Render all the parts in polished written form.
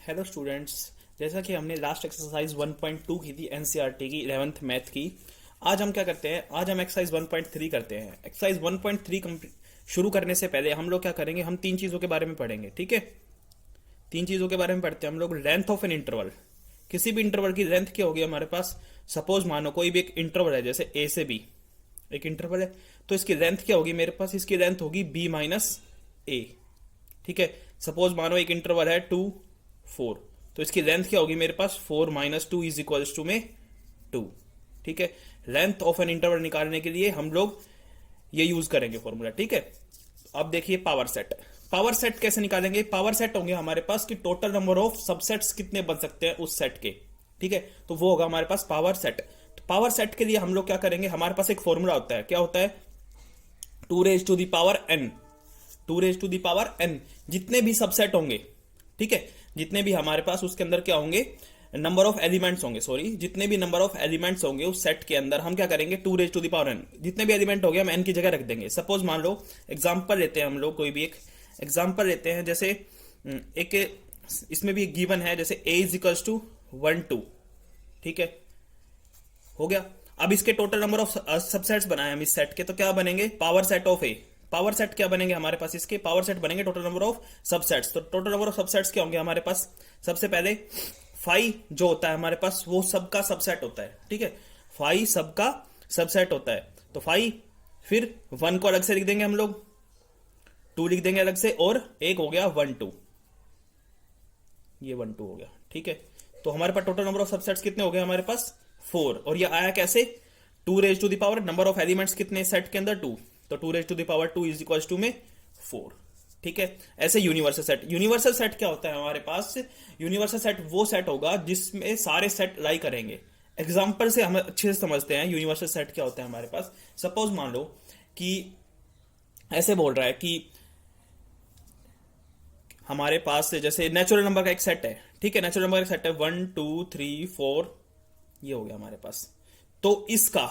Hello students. जैसा कि हमने लास्ट एक्सरसाइज 1.2 की थी एनसीईआरटी की 11th मैथ की, आज हम क्या करते हैं, आज हम एक्सरसाइज 1.3 करते हैं। एक्सरसाइज 1.3 शुरू करने से पहले हम लोग क्या करेंगे, हम तीन चीज़ों के बारे में पढ़ेंगे। ठीक है, तीन चीज़ों के बारे में पढ़ते हैं हम लोग। लेंथ ऑफ एन इंटरवल, किसी भी इंटरवल की लेंथ क्या होगी हमारे पास। सपोज मानो कोई भी एक इंटरवल है, जैसे ए से बी एक इंटरवल है, तो इसकी लेंथ क्या होगी मेरे पास, इसकी लेंथ होगी बी माइनस ए। ठीक है, सपोज मानो एक इंटरवल है 2 4, तो इसकी लेंथ क्या होगी मेरे पास, 4 माइनस 2 इज इक्वल्स टू में 2। ठीक है, लेंथ ऑफ एन इंटरवल निकालने के लिए हम लोग ये यूज करेंगे फॉर्मूला। ठीक है, अब देखिए पावर सेट। पावर सेट कैसे निकालेंगे, पावर सेट होंगे हमारे पास कि टोटल नंबर ऑफ सबसेट्स कितने बन सकते हैं उस सेट के। ठीक है, तो वो होगा हमारे पास पावर सेट। तो पावर सेट के लिए हम लोग क्या करेंगे, हमारे पास एक फॉर्मूला होता है, क्या होता है, 2 raise to the power n। 2 raise to the power n, जितने भी सबसेट होंगे, ठीक है, जितने भी हमारे पास उसके अंदर क्या होंगे, नंबर ऑफ एलिमेंट्स होंगे, सॉरी, जितने भी नंबर ऑफ एलिमेंट्स होंगे उस सेट के अंदर, हम क्या करेंगे, 2 raise to the power n, जितने भी एलिमेंट हो गए हम n की जगह रख देंगे। सपोज मान लो एग्जांपल लेते हैं हम लोग, कोई भी एक एग्जांपल लेते हैं, जैसे एक इसमें भी गिवन है, जैसे a इज इक्वल्स टू 1 2। ठीक है, हो गया। अब इसके टोटल नंबर ऑफ सबसेट्स बनाए हम इस सेट के, तो क्या बनेंगे, power set of A. Power set क्या बनेंगे हमारे पास, इसके पावर सेट बनेंगे टोटल नंबर ऑफ सबसेट्स। तो टोटल नंबर ऑफ सबसेट्स क्या होंगे हमारे पास, सबसे पहले फाइव जो होता है हमारे पास वो सबका सबसेट होता है। ठीक है, फाइव सबका सबसेट होता है, तो फाइव, फिर 1 को अलग से लिख देंगे हम लोग, 2 लिख देंगे अलग से, और एक हो गया 1 2, ये 1 2 हो गया। ठीक है, तो हमारे पास टोटल नंबर ऑफ सबसेट्स कितने हो गए हमारे पास, 4। और ये आया कैसे, 2 raise to the power, number of elements कितने सेट के अंदर 2, तो 2 raise to the power 2 is equal to में 4। ठीक है, ऐसे यूनिवर्सल सेट। यूनिवर्सल सेट क्या होता है हमारे पास, यूनिवर्सल सेट वो सेट होगा जिसमें सारे सेट लाई करेंगे। एग्जाम्पल से हम अच्छे से समझते हैं यूनिवर्सल सेट क्या होता है हमारे पास। सपोज मान लो कि ऐसे बोल रहा है कि हमारे पास जैसे नेचुरल नंबर का एक सेट है। ठीक है, नेचुरल नंबर का सेट है 1 2 3 4, ये हो गया हमारे पास। तो इसका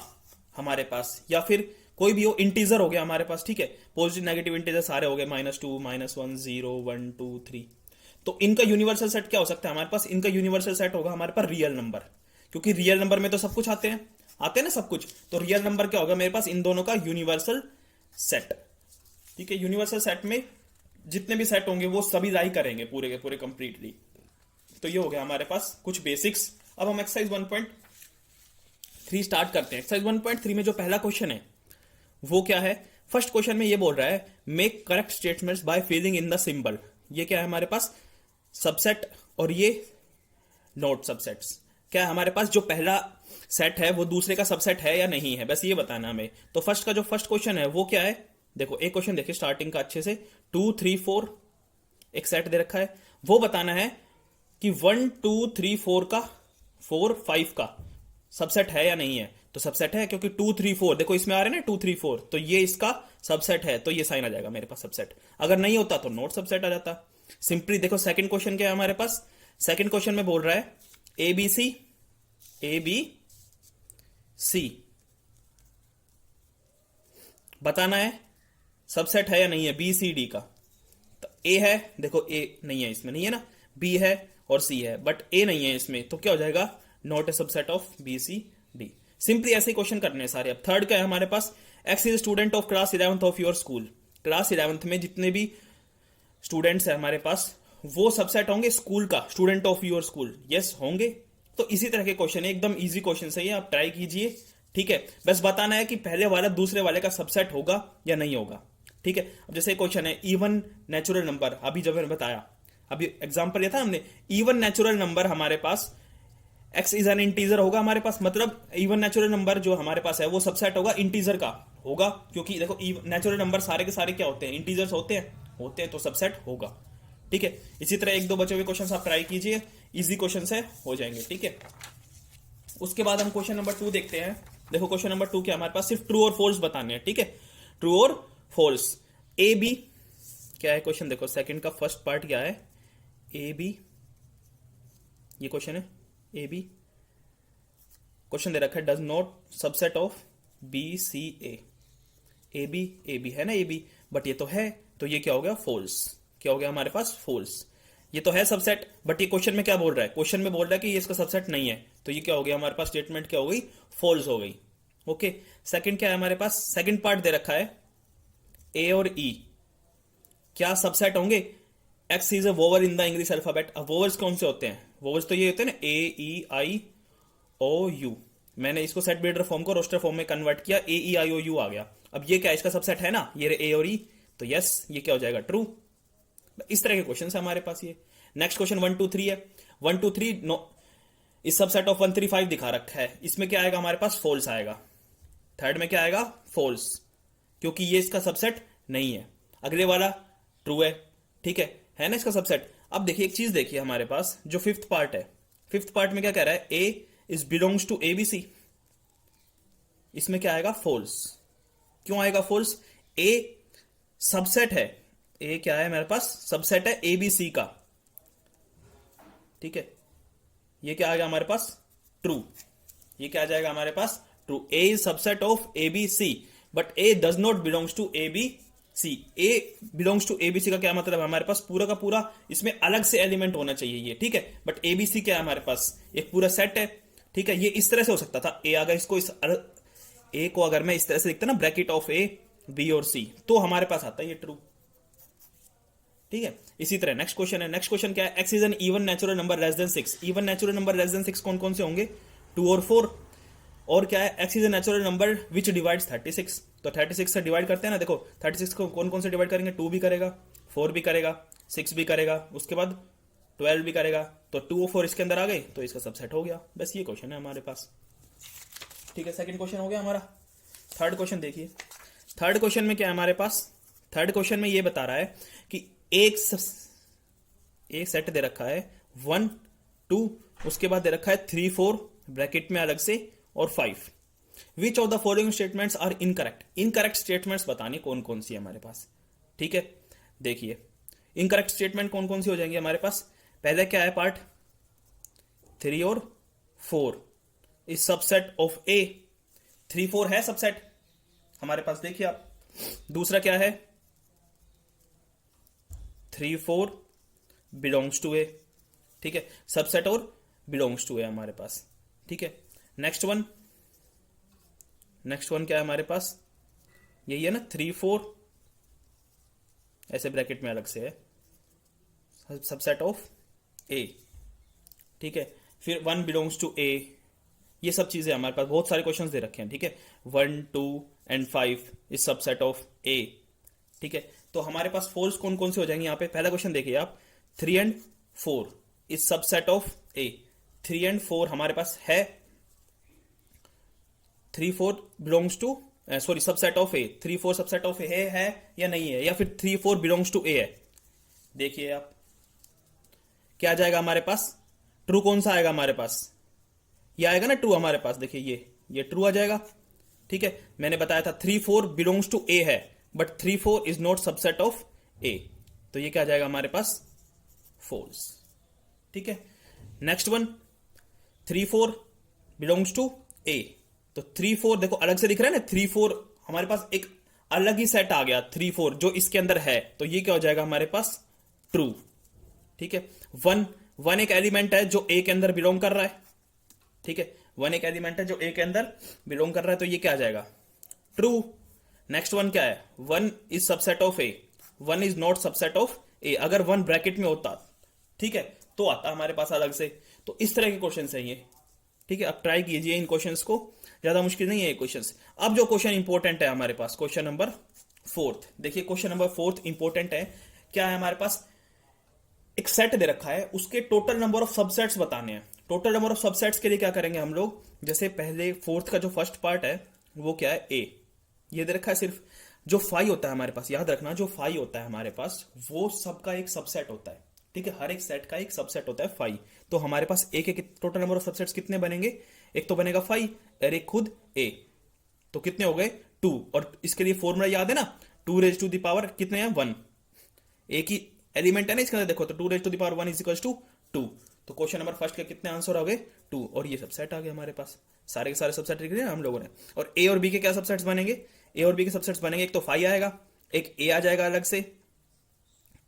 हमारे पास, या फिर कोई भी हो, इंटीजर हो गया हमारे पास। ठीक है, पॉजिटिव नेगेटिव इंटीजर सारे हो गए, -2 -1 0 1 2 3। तो इनका यूनिवर्सल सेट क्या हो सकता है हमारे पास, इनका यूनिवर्सल सेट होगा हमारे पास रियल नंबर, क्योंकि रियल नंबर में तो सब कुछ आते हैं ना सब कुछ। तो रियल नंबर क्या होगा मेरे पास, इन दोनों का यूनिवर्सल सेट। ठीक है, यूनिवर्सल सेट में जितने भी सेट होंगे वो सभी लाई करेंगे पूरे के पूरे कंप्लीटली। तो ये हो गया हमारे पास कुछ बेसिक्स। अब हम एक्सरसाइज 1.3 स्टार्ट करते हैं। एक्सरसाइज 1.3 में जो पहला क्वेश्चन है वो क्या है, फर्स्ट क्वेश्चन में ये बोल रहा है make correct statements by filling in the symbol. ये क्या है हमारे पास, सबसेट, और ये नोट सबसेट्स। क्या है हमारे पास, जो पहला सेट है वो दूसरे का सबसेट है या नहीं है, बस ये बताना हमें। तो फर्स्ट का जो फर्स्ट क्वेश्चन है वो क्या है, देखो एक क्वेश्चन देखिए स्टार्टिंग का अच्छे से, 2 3 4 एक सेट दे रखा है, वो बताना है कि 1 2 3 4 का 4 5 का सबसेट है या नहीं है। तो सबसेट है, क्योंकि 2 3 4 देखो इसमें आ रहे हैं ना 2 3 4, तो ये इसका सबसेट है, तो ये साइन आ जाएगा मेरे पास सबसेट। अगर नहीं होता तो नोट सबसेट आ जाता सिंपली। देखो सेकंड क्वेश्चन क्या है हमारे पास, सेकंड क्वेश्चन में बोल रहा है ए बी सी बताना है सबसेट है या नहीं है बी सी डी का। तो ए है, देखो ए नहीं है, इसमें नहीं है ना, बी है और सी है, बट ए नहीं है इसमें, तो क्या हो जाएगा, not a subset of B C D. Simply ऐसे क्वेश्चन करने हैं सारे। अब थर्ड का है हमारे पास, X is student of class 11th of your school. Class 11th में जितने भी स्टूडेंट्स है हमारे पास वो सबसेट होंगे स्कूल का, student of your school, yes होंगे। तो इसी तरह के क्वेश्चन है, एकदम इजी क्वेश्चन है ये, आप ट्राई कीजिए। ठीक है, बस बताना है कि पहले वाला दूसरे वाले का सबसेट होगा या नहीं होगा। ठीक है, अब जैसे क्वेश्चन है इवन नेचुरल नंबर, अभी जब मैंने बताया, अभी एग्जांपल लिया था हमने, इवन नेचुरल नंबर हमारे पास x इज एन इंटीजर होगा हमारे पास, मतलब इवन नेचुरल नंबर जो हमारे पास है वो सबसेट होगा इंटीजर का होगा, क्योंकि देखो नेचुरल नंबर सारे के सारे क्या होते हैं, इंटीजर्स होते हैं, तो सबसेट होगा। ठीक है, इसी तरह एक दो बचे हुए क्वेश्चन आप ट्राई कीजिए, इजी क्वेश्चन से हो जाएंगे। ठीक है, उसके बाद हम क्वेश्चन नंबर 2 देखते हैं। देखो क्वेश्चन नंबर 2 क्या, हमारे पास सिर्फ ट्रू और फॉल्स बताने हैं। ठीक है, ट्रू और फॉल्स। ए बी क्या है क्वेश्चन, देखो सेकंड का फर्स्ट पार्ट क्या है, ए बी, ये क्वेश्चन है ए बी, क्वेश्चन दे रखा है does not subset of B C A B है ना ए बी, बट ये तो है, तो ये क्या हो गया फॉल्स, क्या हो गया हमारे पास फॉल्स। ये तो है सबसेट, बट ये क्वेश्चन में क्या बोल रहा है, क्वेश्चन में बोल रहा है कि ये इसका सबसेट नहीं है, तो ये क्या हो गया हमारे पास, स्टेटमेंट क्या हो गई, फॉल्स हो गई। ओके, सेकंड क्या है हमारे पास, सेकंड पार्ट दे रखा है ए और ई क्या सबसेट होंगे। X is a vowel in the English alphabet. अब वोवल्स कौन से होते हैं, वोवल्स तो ये होते हैं ना, ए ई आई ओ यू। मैंने इसको सेट बिल्डर फॉर्म को रोस्टर फॉर्म में कन्वर्ट किया, ए ई आई ओ यू आ गया। अब ये क्या है, इसका सबसेट है ना, ये ए और ई, तो यस ये क्या हो जाएगा, ट्रू। इस तरह के क्वेश्चन है हमारे पास ये। नेक्स्ट क्वेश्चन 1 2 3 है। 1 2 3 नो, इस सबसेट ऑफ 1 3 5 दिखा रखा है, इसमें क्या आएगा हमारे पास, फॉल्स आएगा। थर्ड में क्या आएगा, फॉल्स, क्योंकि ये इसका सबसेट नहीं है। अगले वाला ट्रू है ना इसका सबसेट। अब देखिए एक चीज देखिए हमारे पास, जो फिफ्थ पार्ट है, फिफ्थ पार्ट में क्या कह रहा है, A is belongs to A B C. इसमें क्या आएगा, फॉल्स। क्यों आएगा फॉल्स, ए सबसेट है, ए क्या है मेरे पास, सबसेट है ए बी सी का। ठीक है, ये क्या आएगा हमारे पास, ट्रू। ये क्या आ जाएगा हमारे पास, true. A is subset of A B C, but A does not belongs to A B C. A belongs to ABC का क्या मतलब है, हमारे पास पूरा का पूरा इसमें अलग से एलिमेंट होना चाहिए ये, ठीक है। बट एबीसी क्या है हमारे पास, एक पूरा सेट है, ठीक है। ये इस तरह से हो सकता था, ए अगर इसको इस ए को अगर मैं इस तरह से लिखता ना, ब्रैकेट ऑफ ए बी और सी, तो हमारे पास आता है ये ट्रू। ठीक है, इसी तरह नेक्स्ट क्वेश्चन है। नेक्स्ट क्वेश्चन क्या है, x is an even natural number less than 6। Even natural number less than 6 कौन कौन से होंगे, 2 और 4। और क्या है, x is a natural number which divides 36। तो 36 से डिवाइड करते हैं ना, देखो 36 को कौन कौन से डिवाइड करेंगे, 2 भी करेगा, 4 भी करेगा, 6 भी करेगा, उसके बाद 12 भी करेगा। तो 2 और 4 इसके अंदर आ गए, तो इसका सबसेट हो गया। बस ये क्वेश्चन है हमारे पास। ठीक है, सेकंड क्वेश्चन हो गया हमारा। थर्ड क्वेश्चन देखिए, थर्ड क्वेश्चन में क्या है हमारे पास, थर्ड क्वेश्चन में ये बता रहा है कि एक सेट दे रखा है 1 2, उसके बाद दे रखा है 3 4 ब्रैकेट में अलग से और 5। Which of the following statements are incorrect. Incorrect statements बतानी कौन कौन सी है हमारे पास। ठीक है, देखिए इनकरेक्ट स्टेटमेंट कौन कौन सी हो जाएंगी हमारे पास। पहले क्या है पार्ट, 3 और 4 इज सबसेट ऑफ ए। 3 4 है सबसेट हमारे पास, देखिए आप। दूसरा क्या है, 3 4 बिलोंग्स टू ए। ठीक है, सबसेट और बिलोंग्स टू ए हमारे पास। ठीक है, नेक्स्ट वन क्या है हमारे पास, यही है ना, 3 4 ऐसे ब्रैकेट में अलग से है, सबसेट ऑफ ए। ठीक है, फिर 1 बिलोंग्स टू ए। ये सब चीजें हमारे पास, बहुत सारे क्वेश्चंस दे रखे हैं। ठीक है, 1 2 एंड 5 इज सबसेट ऑफ ए। ठीक है, तो हमारे पास फॉल्स कौन कौन से हो जाएंगे यहाँ पे। पहला क्वेश्चन देखिए आप, 3 and 4 is subset of A. 3 and 4 हमारे पास है, 3 4 belongs to, sorry subset of A. 3 4 subset of A है या नहीं है, या फिर 3 4 बिलोंग्स टू ए है। देखिए आप, क्या आ जाएगा हमारे पास, ट्रू कौन सा आएगा हमारे पास, ये आएगा ना ट्रू हमारे पास। देखिए ये ट्रू आ जाएगा। ठीक है, मैंने बताया था 3 4 बिलोंग्स टू ए है, but 3 4 is not subset of A, तो ये क्या आ जाएगा हमारे पास, फॉल्स। ठीक है, नेक्स्ट वन, 3 4 बिलोंग्स टू ए। तो 3 4 देखो अलग से दिख रहा है ना, 3 4 हमारे पास एक अलग ही सेट आ गया, 3 4 जो इसके अंदर है, तो ये क्या हो जाएगा हमारे पास, ट्रू। ठीक है, 1 एक एलिमेंट है जो ए के अंदर बिलोंग कर रहा है। ठीक है, 1 एक एलिमेंट है जो ए के अंदर बिलोंग कर रहा है, तो ये क्या आ जाएगा, ट्रू। नेक्स्ट वन क्या है, 1 is subset of A. 1 is not subset of A. अगर 1 ब्रैकेट में होता, ठीक है, तो आता हमारे पास अलग से। तो इस तरह के क्वेश्चन है ये। ठीक है, अब ट्राई कीजिए इन क्वेश्चंस को, ज्यादा मुश्किल नहीं है ये क्वेश्चंस। अब जो क्वेश्चन इंपॉर्टेंट है हमारे पास, क्वेश्चन नंबर 4। देखिए क्वेश्चन नंबर 4 इंपॉर्टेंट है। क्या है हमारे पास, एक सेट दे रखा है, उसके टोटल नंबर ऑफ सबसेट्स बताने हैं। टोटल नंबर ऑफ सबसेट्स के लिए क्या करेंगे हम लोग, जैसे पहले 4th का जो फर्स्ट पार्ट है वो क्या है, ए। ये दे रखा है, सिर्फ जो 5 होता है हमारे पास, याद रखना जो 5 होता है हमारे पास, वो सबका एक सबसेट होता है। ठीक है, हर एक सेट का एक सबसेट होता है 5। तो हमारे पास ए के टोटल नंबर ऑफ सबसेट्स कितने बनेंगे, एक तो बनेगा 5 और एक खुद ए, तो कितने हो गए 2। और इसके लिए फॉर्मूला याद है ना, 2 रेज टू द पावर कितने हैं 1। एक ही एलिमेंट है ना इसके अंदर, देखो तो 2 raise to the power 1 is equal to 2। तो क्वेश्चन नंबर फर्स्ट के कितने आंसर हो गए, 2। और ये सबसेट आ गए हमारे पास, सारे के सारे सबसेट लिख दिए हम लोगों ने। और ए और बी के क्या सबसेट्स बनेंगे, ए और बी के सबसेट्स बनेंगे, एक तो 5 आएगा, एक ए आ जाएगा अलग से,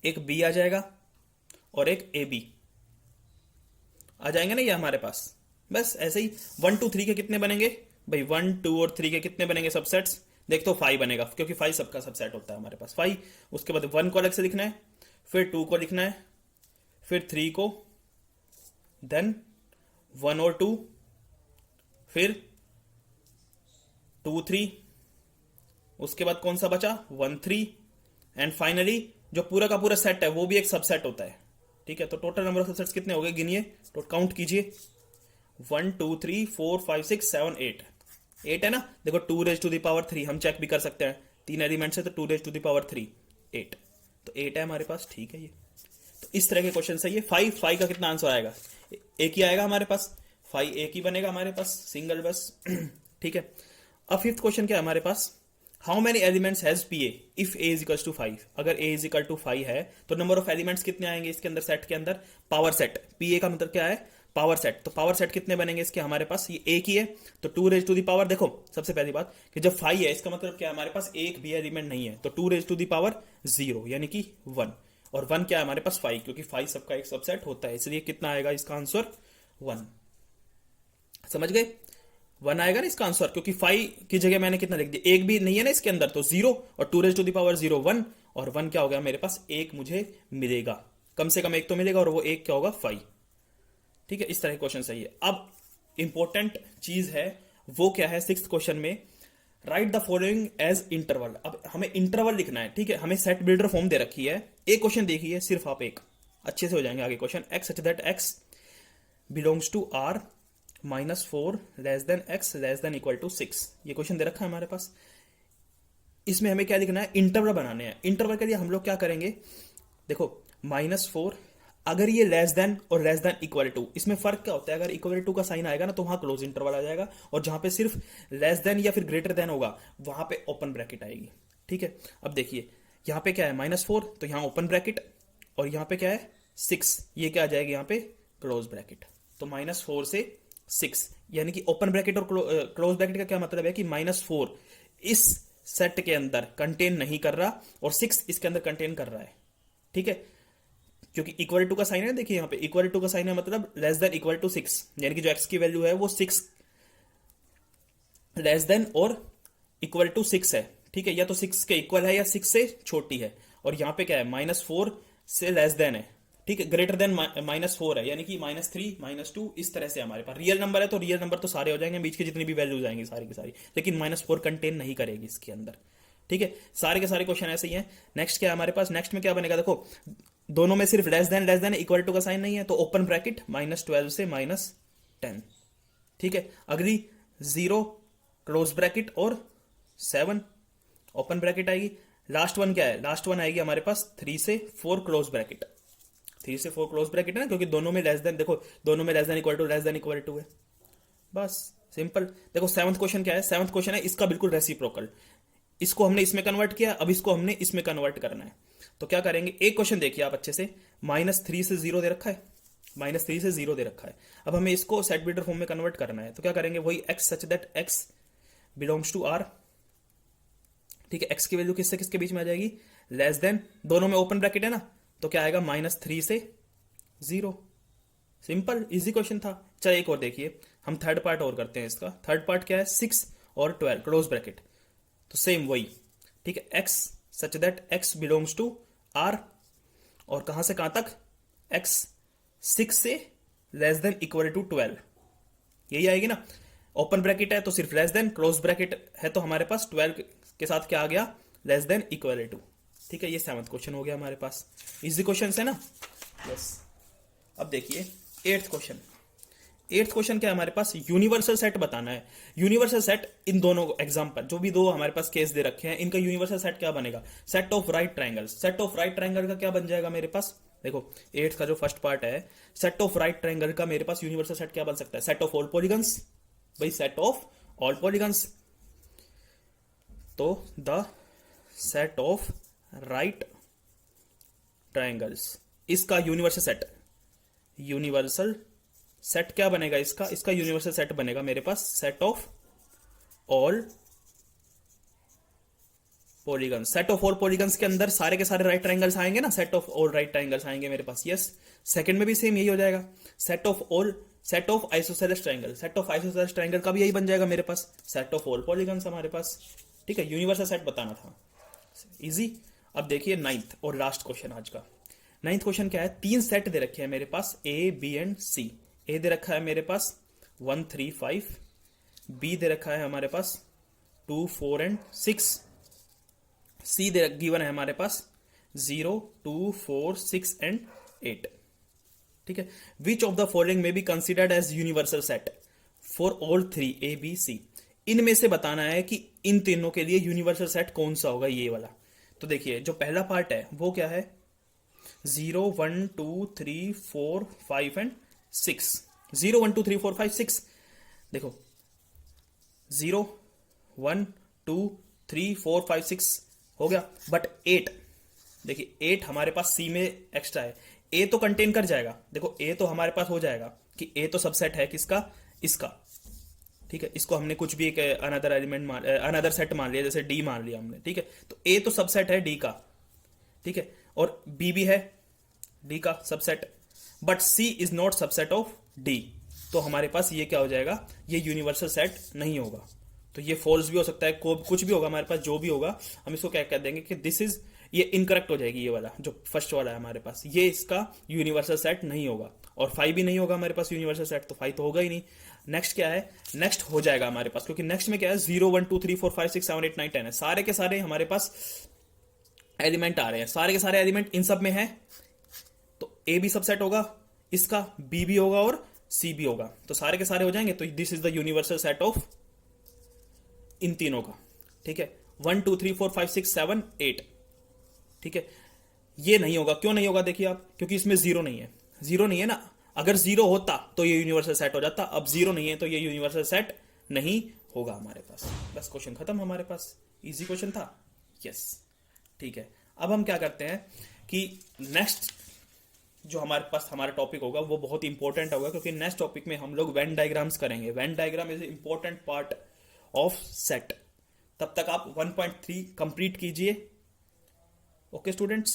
एक बी आ जाएगा, और एक ए बी आ जाएंगे ना ये हमारे पास। बस ऐसे ही 1 2 3 के कितने बनेंगे भाई, 1 2 और 3 के कितने बनेंगे सबसेट्स, देख तो 5 बनेगा क्योंकि 5 सबका सबसेट होता है हमारे पास 5। उसके बाद 1 को अलग से लिखना है, फिर 2 को लिखना है, फिर 3 को, देन 1 और 2, फिर 2 3, उसके बाद कौन सा बचा 1 3, एंड फाइनली जो पूरा का पूरा सेट है वो भी एक सबसेट होता है। ठीक है, तो टोटल नंबर ऑफ सबसेट्स कितने हो गए गिनिए, तो काउंट कीजिए 1 2 3 4 5 6 7 8, 8 है ना। देखो 2 रेज टू द पावर 3 हम चेक भी कर सकते हैं, 3 एलिमेंट्स है तो 2 रेज टू द पावर 3 8, तो 8 है हमारे पास। ठीक है, ये तो इस तरह के क्वेश्चन है ये। 5 का कितना आंसर आएगा, एक ही आएगा हमारे पास, 5 एक ही बनेगा हमारे पास सिंगल बस। ठीक है, अब फिफ्थ क्वेश्चन क्या है हमारे पास, how many elements has P A if A is equal to 5। अगर ए इज इक्वल टू 5 है तो नंबर ऑफ एलिमेंट्स कितने आएंगे इसके अंदर, सेट के अंदर, पावर सेट। पी ए का मतलब क्या है, पावर सेट। तो पावर सेट कितने बनेंगे इसके हमारे पास, ये एक ही है तो 2 रेज टू दी पावर, देखो सबसे पहली बात कि जब 5 है इसका मतलब क्या है, हमारे पास एक भी एलिमेंट नहीं है, तो 2 रेज टू दी पावर 0 यानी कि 1, और 1 क्या है हमारे पास 5, क्योंकि 5 सबका एक सबसेट होता है, इसलिए कितना आएगा इसका आंसर 1। समझ गए, 1 आएगा ना इसका आंसर, क्योंकि 5 की जगह मैंने कितना लिख दिया, एक भी नहीं है ना इसके अंदर, तो 0 और 2 रेज टू दी पावर 0 1, और 1 क्या हो गया मेरे पास, एक मुझे मिलेगा, कम से कम एक तो मिलेगा, और वो एक क्या होगा 5। ठीक है, इस तरह क्वेश्चन सही है। अब इंपॉर्टेंट चीज है वो क्या है, सिक्स्थ क्वेश्चन में write the following as interval. अब हमें इंटरवल लिखना है। ठीक है, हमें सेट बिल्डर फॉर्म दे रखी है, एक क्वेश्चन देखिए सिर्फ आप, एक अच्छे से हो जाएंगे आगे question. X such that x belongs to R -4 less than x less than equal to 6, ये क्वेश्चन दे रखा है हमारे पास। इसमें हमें क्या लिखना है, इंटरवल बनाने हैं। इंटरवल के लिए हम लोग क्या करेंगे, देखो -4, अगर ये लेस देन और लेस देन इक्वल टू, इसमें फर्क क्या होता है, अगर इक्वल टू का साइन आएगा ना तो वहां क्लोज इंटरवल आ जाएगा, और जहां पे सिर्फ लेस देन या फिर ग्रेटर देन होगा वहां पे ओपन ब्रैकेट आएगी। ठीक है, अब देखिए यहां पे क्या है -4, तो यहां ओपन ब्रैकेट, और यहां पे क्या है 6, ये क्या आ जाएगा यहां पे क्लोज ब्रैकेट। तो -4 से 6 यानी कि ओपन ब्रैकेट और क्लोज ब्रैकेट का क्या मतलब है कि -4 इस सेट के अंदर कंटेन नहीं कर रहा और 6 इसके अंदर कंटेन कर रहा है। ठीक है, क्योंकि इक्वल टू का साइन है, देखिए यहां पे इक्वल टू का साइन है मतलब लेस देन इक्वल टू 6, यानी कि जो एक्स की वैल्यू है वो 6 लेस देन और इक्वल टू 6 है। ठीक है, या तो 6 के इक्वल है या 6 से छोटी है, और यहां पे क्या है -4 से लेस देन है। ठीक है, ग्रेटर देन -4 है, यानी कि -3 -2, इस तरह से हमारे पास रियल नंबर है तो रियल नंबर तो सारे हो जाएंगे, बीच की जितनी भी वैल्यूज आएंगी सारी की सारी, लेकिन -4 कंटेन नहीं करेगी इसके अंदर। ठीक है, सारे के सारे क्वेश्चन ऐसे ही हैं। नेक्स्ट क्या है हमारे पास, नेक्स्ट में क्या बनेगा, देखो दोनों में सिर्फ लेस देन इक्वल टू का साइन नहीं है, तो ओपन ब्रैकेट -12 से -10। ठीक है, अगली 0 क्लोज ब्रैकेट और 7 ओपन ब्रैकेट आएगी। लास्ट वन क्या है, लास्ट वन आएगी हमारे पास 3 से 4 क्लोज ब्रैकेट, 3 से 4 क्लोज ब्रैकेट है ना, क्योंकि दोनों में लेस देन, देखो दोनों में लेस देन इक्वल टू है, बस सिंपल। देखो सेवंथ क्वेश्चन क्या है, सेवंथ क्वेश्चन है इसका बिल्कुल रेसिप्रोकल, इसको हमने इसमें कन्वर्ट किया, अब इसको हमने इसमें कन्वर्ट करना है। तो क्या करेंगे, एक क्वेश्चन देखिए आप अच्छे से, -3 से 0 दे रखा है, -3 से 0 दे रखा है, अब हमें इसको सेट बिल्डर फॉर्म में कन्वर्ट करना है। तो क्या करेंगे, वही x such that x belongs to R. ठीक है, एक्स की वैल्यू किससे किसके बीच में आ जाएगी, लेस देन, दोनों में ओपन ब्रैकेट है ना, तो क्या आएगा -3 से 0। सिंपल इजी क्वेश्चन था। चलिए एक और देखिए, हम थर्ड पार्ट और करते हैं इसका। थर्ड पार्ट क्या है, 6 और 12 क्लोज ब्रैकेट, तो सेम वही। ठीक है, x such that x belongs to R, और कहां से कहां तक, एक्स 6 से लेस देन इक्वल टू 12, यही आएगी ना। ओपन ब्रैकेट है तो सिर्फ लेस देन, क्लोज ब्रैकेट है तो हमारे पास 12 के साथ क्या आ गया, लेस देन इक्वल टू। ठीक है, ये 7th क्वेश्चन हो गया हमारे पास, इजी क्वेश्चन है ना। यस, अब देखिए 8th क्वेश्चन। 8th क्वेश्चन क्या है हमारे पास, यूनिवर्सल सेट बताना है। यूनिवर्सल सेट इन दोनों एग्जांपल, जो भी दो हमारे पास केस दे रखे हैं, इनका यूनिवर्सल सेट क्या बनेगा, set of right triangles. Set of right triangle का क्या बन जाएगा मेरे पास, देखो 8th का जो फर्स्ट पार्ट है, सेट ऑफ राइट ट्रायंगल का मेरे पास यूनिवर्सल सेट क्या बन सकता है, सेट ऑफ ऑल पॉलीगन्स। भाई सेट ऑफ ऑल पॉलीगन्स, तो the set of right triangles, इसका यूनिवर्सल सेट क्या बनेगा, इसका यूनिवर्सल सेट बनेगा मेरे पास set of all polygon, set of all polygons के अंदर सारे के सारे राइट ट्राइंगल्स आएंगे ना, set of all right triangles आएंगे मेरे पास। यस, सेकंड में भी सेम यही हो जाएगा, set of isosceles triangle, set of isosceles triangle का भी यही बन जाएगा मेरे पास, सेट ऑफ ऑल पॉलीगन्स हमारे पास। ठीक है, यूनिवर्सल सेट बताना था, इजी। अब देखिए नाइन्थ और लास्ट क्वेश्चन आज का। नाइन्थ क्वेश्चन क्या है, तीन सेट दे रखे हैं मेरे पास, ए बी एंड सी। ए दे रखा है मेरे पास 1 3 5, बी दे रखा है हमारे पास 2 4 एंड 6, सी दे गिवन है हमारे पास 0 2 4 6 एंड 8। ठीक है, which of the following may be considered as universal set for all three A B C. इनमें से बताना है कि इन तीनों के लिए यूनिवर्सल सेट कौन सा होगा, ये वाला। तो देखिए जो पहला पार्ट है वो क्या है, 0 1 2 3 4 5 एंड 6। 0 1 2 3 4 5 6, देखो 0 1 2 3 4 5 6 हो गया, बट 8, देखिए 8 हमारे पास सी में एक्स्ट्रा है, ए तो कंटेन कर जाएगा। देखो ए तो हमारे पास हो जाएगा कि ए तो सबसेट है किसका, इसका। ठीक है, इसको हमने कुछ भी एक अनदर एलिमेंट अनदर सेट मान लिया, जैसे डी मान लिया हमने। ठीक है, तो ए तो सबसेट है डी का। ठीक है, और बी भी है डी का subset, but C is not subset of D. तो हमारे पास ये क्या हो जाएगा, ये यूनिवर्सल सेट नहीं होगा। तो ये फॉल्स भी हो सकता है, कुछ भी होगा हमारे पास, जो भी होगा हम इसको क्या कह देंगे कि दिस इज, ये इनकरेक्ट हो जाएगी, ये वाला जो फर्स्ट वाला है हमारे पास, ये इसका यूनिवर्सल सेट नहीं होगा। और 5 भी नहीं होगा हमारे पास यूनिवर्सल सेट, तो 5 तो होगा ही नहीं। नेक्स्ट क्या है, नेक्स्ट हो जाएगा हमारे पास, क्योंकि नेक्स्ट में क्या है 0 1 2 3 4 5 6 7 8 9 10 है, सारे के सारे हमारे पास एलिमेंट आ रहे हैं, सारे के सारे एलिमेंट इन सब में है। तो ए भी सबसेट होगा इसका, बी भी होगा और सी भी होगा, तो सारे के सारे हो जाएंगे। तो this is the universal set of इन तीनों का। ठीक है, 1 2 3 4 5 6 7 8। ठीक है, ये नहीं होगा, क्यों नहीं होगा देखिए आप, क्योंकि इसमें जीरो नहीं है, जीरो नहीं है ना। अगर जीरो होता तो ये यूनिवर्सल सेट हो जाता, अब जीरो नहीं है तो ये यूनिवर्सल सेट नहीं होगा हमारे पास। बस क्वेश्चन खत्म हमारे पास, इजी क्वेश्चन था। यस, ठीक है, अब हम क्या करते हैं कि नेक्स्ट जो हमारे पास हमारा टॉपिक होगा वो बहुत इंपॉर्टेंट होगा, क्योंकि नेक्स्ट टॉपिक में हम लोग वेन डायग्राम्स करेंगे। Venn diagram is important part of set. तब तक आप 1.3 कंप्लीट कीजिए। Okay students.